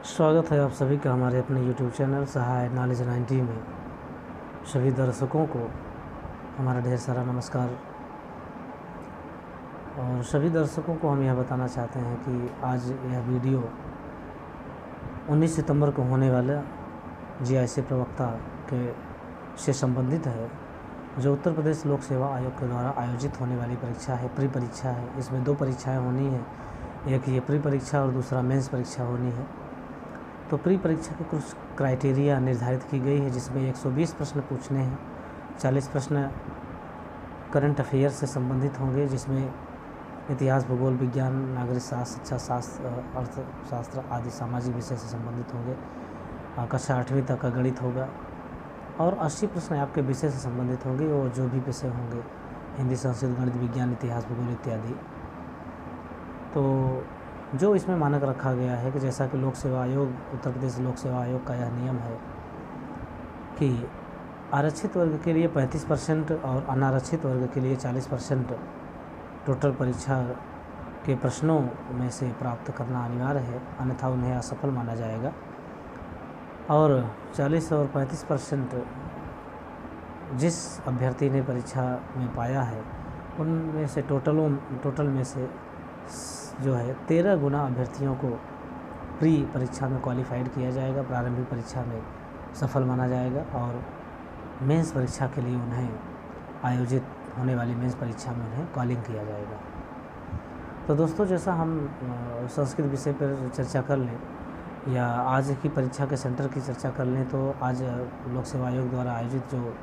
स्वागत है आप सभी का हमारे अपने YouTube चैनल सहाय नॉलेज 90 में। सभी दर्शकों को हमारा ढेर सारा नमस्कार। और सभी दर्शकों को हम यह बताना चाहते हैं कि आज यह वीडियो 19 सितंबर को होने वाला GIC प्रवक्ता के से संबंधित है, जो उत्तर प्रदेश लोक सेवा आयोग के द्वारा आयोजित होने वाली परीक्षा है। प्री परीक्षा है। इसमें 2 परीक्षाएं होनी है, एक ये प्री परीक्षा और दूसरा मेंस परीक्षा होनी है। तो प्री परीक्षा के कुछ क्राइटेरिया निर्धारित की गई है, जिसमें 120 प्रश्न पूछने हैं। 40 प्रश्न करंट अफेयर से संबंधित होंगे, जिसमें इतिहास, भूगोल, विज्ञान, नागरिक शास्त्र, शिक्षा शास्त्र, अर्थशास्त्र आदि सामाजिक विषय से संबंधित होंगे। कक्षा 8वीं तक का गणित होगा और 80 प्रश्न आपके विषय से संबंधित होंगे, और जो भी विषय होंगे हिंदी, संस्कृत, गणित, विज्ञान, इतिहास, भूगोल इत्यादि। तो जो इसमें मानक रखा गया है कि जैसा कि लोक सेवा आयोग, उत्तर प्रदेश लोक सेवा आयोग का यह नियम है कि आरक्षित वर्ग के लिए 35% और अनारक्षित वर्ग के लिए 40% टोटल परीक्षा के प्रश्नों में से प्राप्त करना अनिवार्य है, अन्यथा उन्हें असफल माना जाएगा। और 40 और 35% जिस अभ्यर्थी ने परीक्षा में पाया है, उनमें से टोटल में से जो है 13 गुना अभ्यर्थियों को प्री परीक्षा में क्वालिफाइड किया जाएगा, प्रारंभिक परीक्षा में सफल माना जाएगा, और मेंस परीक्षा के लिए उन्हें आयोजित होने वाली मेंस परीक्षा में उन्हें कॉलिंग किया जाएगा। तो दोस्तों, जैसा हम संस्कृत विषय पर चर्चा कर लें या आज की परीक्षा के सेंटर की चर्चा कर लें, तो आज लोक सेवा आयोग द्वारा आयोजित जो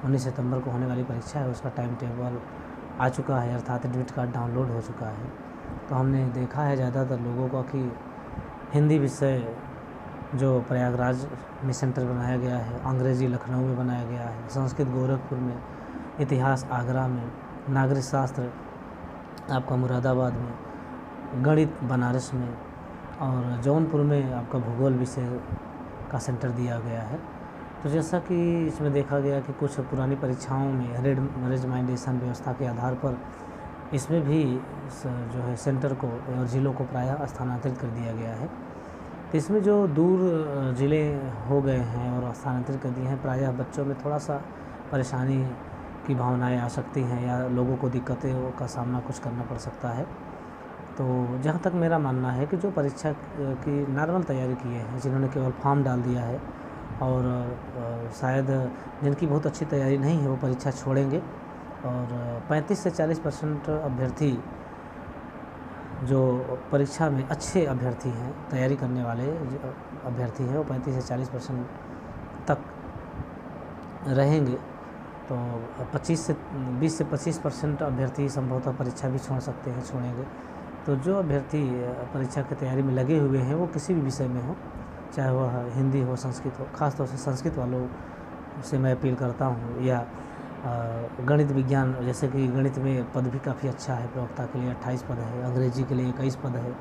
19 सितंबर को होने वाली परीक्षा है, उसका टाइम टेबल आ चुका है, अर्थात एडमिट कार्ड डाउनलोड हो चुका है। तो हमने देखा है ज़्यादातर लोगों का कि हिंदी विषय जो प्रयागराज में सेंटर बनाया गया है, अंग्रेज़ी लखनऊ में बनाया गया है, संस्कृत गोरखपुर में, इतिहास आगरा में, नागरिक शास्त्र आपका मुरादाबाद में, गणित बनारस में, और जौनपुर में आपका भूगोल विषय का सेंटर दिया गया है। तो जैसा कि इसमें देखा गया कि कुछ पुरानी परीक्षाओं में रेजमाइंडेशन व्यवस्था के आधार पर इसमें भी जो है सेंटर को और ज़िलों को प्रायः स्थानांतरित कर दिया गया है। तो इसमें जो दूर ज़िले हो गए हैं और स्थानांतरित कर दिए हैं, प्रायः बच्चों में थोड़ा सा परेशानी की भावनाएं आ सकती हैं, या लोगों को दिक्कतें का सामना कुछ करना पड़ सकता है। तो जहाँ तक मेरा मानना है कि जो परीक्षा की नॉर्मल तैयारी किए हैं, जिन्होंने केवल फॉर्म डाल दिया है, और शायद जिनकी बहुत अच्छी तैयारी नहीं है, वो परीक्षा छोड़ेंगे, और 35 से 40% अभ्यर्थी जो परीक्षा में अच्छे अभ्यर्थी हैं, तैयारी करने वाले अभ्यर्थी हैं, वो 35 से 40% तक रहेंगे। तो 20 से 25% अभ्यर्थी संभवतः परीक्षा भी छोड़ सकते हैं, छोड़ेंगे। तो जो अभ्यर्थी परीक्षा की तैयारी में लगे हुए हैं, वो किसी भी विषय में हो, चाहे वह हिंदी हो, संस्कृत हो, ख़ासतौर से संस्कृत वालों से मैं अपील करता हूँ, या गणित विज्ञान, जैसे कि गणित में पद भी काफ़ी अच्छा है, प्रवक्ता के लिए 28 पद है, अंग्रेजी के लिए 21 पद है,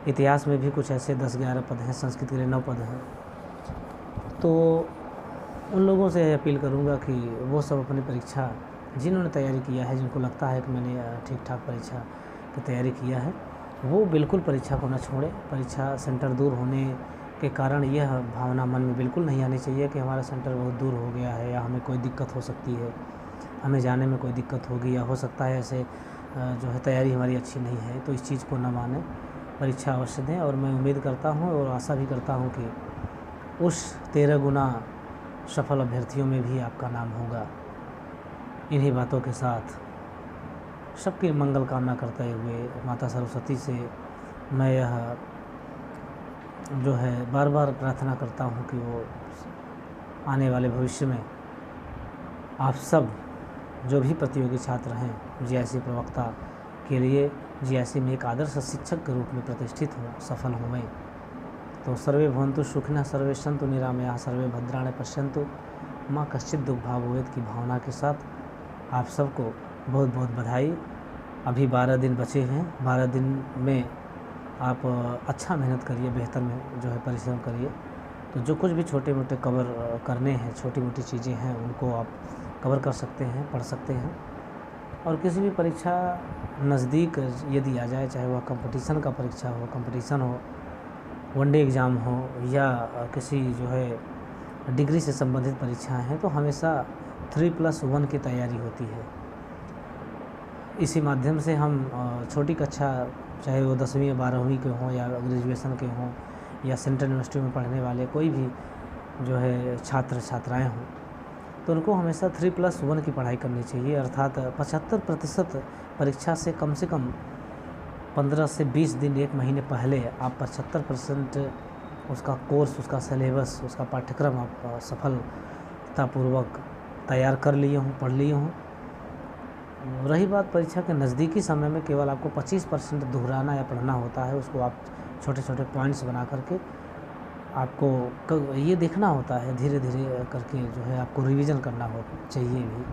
इतिहास में भी कुछ ऐसे 10-11 पद हैं, संस्कृत के लिए 9 पद हैं। तो उन लोगों से अपील करूंगा कि वो सब अपनी परीक्षा, जिन्होंने तैयारी किया है, जिनको लगता है कि मैंने ठीक ठाक परीक्षा की तैयारी किया है, वो बिल्कुल परीक्षा को न छोड़ें। परीक्षा सेंटर दूर होने के कारण यह भावना मन में बिल्कुल नहीं आनी चाहिए कि हमारा सेंटर बहुत दूर हो गया है, या हमें कोई दिक्कत हो सकती है, हमें जाने में कोई दिक्कत होगी, या हो सकता है ऐसे जो है तैयारी हमारी अच्छी नहीं है। तो इस चीज़ को न मानें, परीक्षा अवश्य दें। और मैं उम्मीद करता हूँ और आशा भी करता हूँ कि उस 13 गुना सफल अभ्यर्थियों में भी आपका नाम होगा। इन्हीं बातों के साथ सबकी मंगल कामना करते हुए माता सरस्वती से मैं यह जो है बार बार प्रार्थना करता हूँ कि वो आने वाले भविष्य में आप सब जो भी प्रतियोगी छात्र हैं, GIC प्रवक्ता के लिए GIC में एक आदर्श शिक्षक के रूप में प्रतिष्ठित हों, सफल हों। तो सर्वे भवन्तु सुखिनः, सर्वे सन्तु निरामयाः, सर्वे भद्राणि पश्यन्तु माँ कश्चित् दुःख भाग् भवेत् की भावना के साथ आप सबको बहुत बहुत बधाई। अभी 12 दिन बचे हैं। 12 दिन में आप अच्छा मेहनत करिए, बेहतर में जो है परिश्रम करिए। तो जो कुछ भी छोटे मोटे कवर करने हैं, छोटी मोटी चीज़ें हैं, उनको आप कवर कर सकते हैं, पढ़ सकते हैं। और किसी भी परीक्षा नज़दीक यदि आ जाए, चाहे वह कंपटीशन का परीक्षा हो, कंपटीशन हो, वनडे एग्ज़ाम हो या किसी जो है डिग्री से संबंधित परीक्षाएं हैं, तो हमेशा 3+1 की तैयारी होती है। इसी माध्यम से हम छोटी कक्षा, चाहे वो 10वीं या 12वीं के हों या ग्रेजुएशन के हों या सेंट्रल यूनिवर्सिटी में पढ़ने वाले कोई भी जो है छात्र छात्राएँ हों, तो उनको हमेशा 3+1 की पढ़ाई करनी चाहिए। अर्थात 75% परीक्षा से कम 15 से 20 दिन, 1 महीने पहले आप 75% उसका कोर्स, उसका सिलेबस, उसका पाठ्यक्रम आप सफलतापूर्वक तैयार कर लिए हों, पढ़ लिए हों। रही बात परीक्षा के नज़दीकी समय में केवल आपको 25% दोहराना या पढ़ना होता है, उसको आप छोटे छोटे पॉइंट्स बना करके आपको ये देखना होता है, धीरे धीरे करके जो है आपको रिवीजन करना हो चाहिए भी,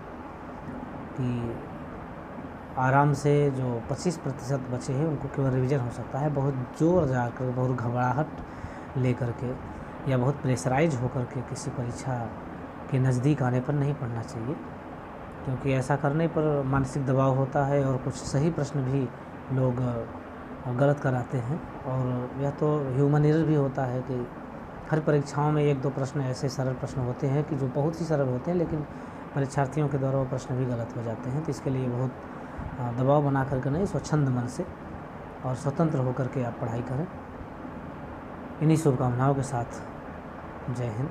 कि आराम से जो 25% बचे हैं उनको केवल रिवीजन हो सकता है। बहुत जोर जाकर, बहुत घबराहट लेकर के या बहुत प्रेशराइज होकर के किसी परीक्षा के नज़दीक आने पर नहीं पढ़ना चाहिए, क्योंकि ऐसा करने पर मानसिक दबाव होता है और कुछ सही प्रश्न भी लोग गलत कराते हैं। और यह तो ह्यूमन एरर भी होता है कि हर परीक्षाओं में 1-2 प्रश्न ऐसे सरल प्रश्न होते हैं कि जो बहुत ही सरल होते हैं, लेकिन परीक्षार्थियों के द्वारा वो प्रश्न भी गलत हो जाते हैं। तो इसके लिए बहुत दबाव बना करके नहीं, स्वच्छंद मन से और स्वतंत्र होकर के आप पढ़ाई करें। इन्हीं शुभकामनाओं के साथ जय हिंद।